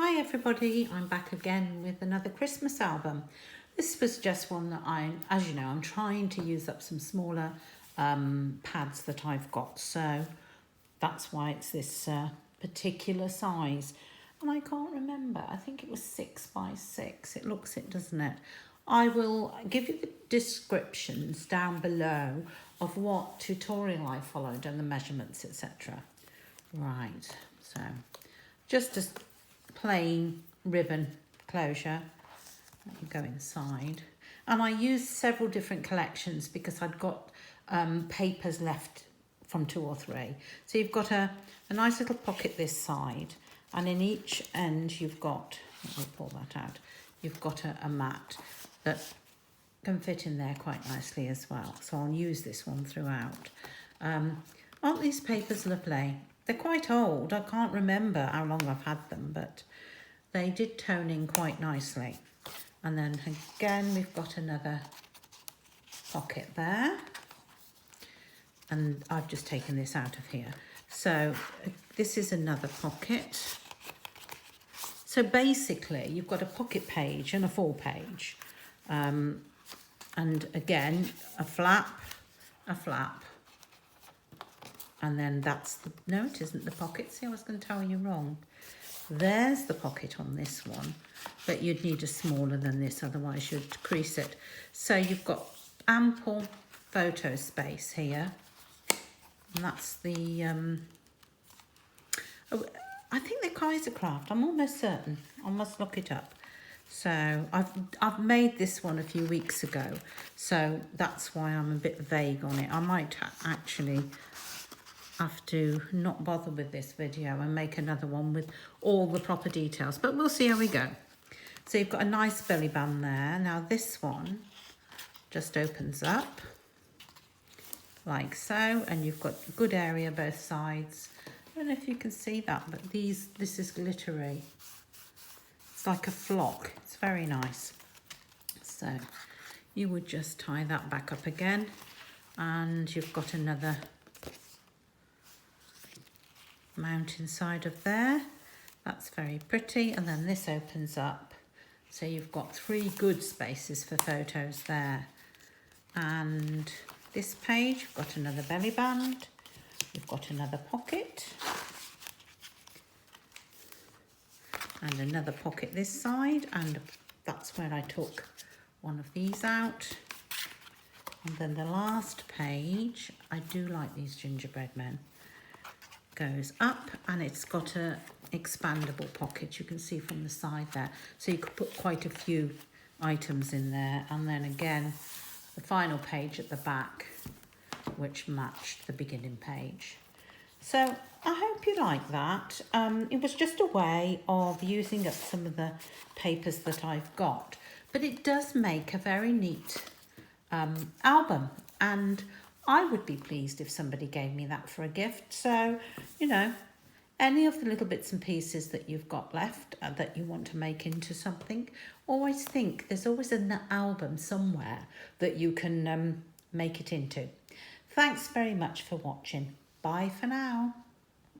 Hi everybody, I'm back again with another Christmas album. This was just one that as you know, I'm trying to use up some smaller pads that I've got. So that's why it's this particular size. And I can't remember, I think it was 6 by 6. It looks it, doesn't it? I will give you the descriptions down below of what tutorial I followed and the measurements, etc. Right, so just a plain ribbon closure. Let me go inside. And I used several different collections because I'd got papers left from 2 or 3. So you've got a nice little pocket this side, and in each end you've got, let me pull that out, you've got a mat that can fit in there quite nicely as well. So I'll use this one throughout. Aren't these papers lovely? They're quite old. I can't remember how long I've had them, but they did tone in quite nicely. And then again, we've got another pocket there. And I've just taken this out of here. So this is another pocket. So basically, you've got a pocket page and a full page. And again, a flap, and then that's the, no, it isn't the pocket. See, I was going to tell you wrong. There's the pocket on this one, but you'd need a smaller than this, otherwise you'd crease it. So you've got ample photo space here. And that's the, I think they're Kaisercraft. I'm almost certain. I must look it up. So I've made this one a few weeks ago, so that's why I'm a bit vague on it. I might actually have to not bother with this video and make another one with all the proper details, but we'll see how we go. So you've got a nice belly band there. Now this one just opens up like so, and you've got a good area both sides. I don't know if you can see that, but this is glittery. It's like a flock. It's very nice. So you would just tie that back up again, and you've got another mount inside of there. That's very pretty. And then this opens up, so you've got 3 good spaces for photos there. And this page, you've got another belly band, you've got another pocket, and another pocket this side, and that's where I took one of these out. And then the last page, I do like these gingerbread men, goes up, and it's got a expandable pocket, you can see from the side there, so you could put quite a few items in there. And then again, the final page at the back, which matched the beginning page. So I hope you like that. It was just a way of using up some of the papers that I've got, but it does make a very neat album, and I would be pleased if somebody gave me that for a gift. So, you know, any of the little bits and pieces that you've got left that you want to make into something, always think there's always an album somewhere that you can make it into. Thanks very much for watching. Bye for now.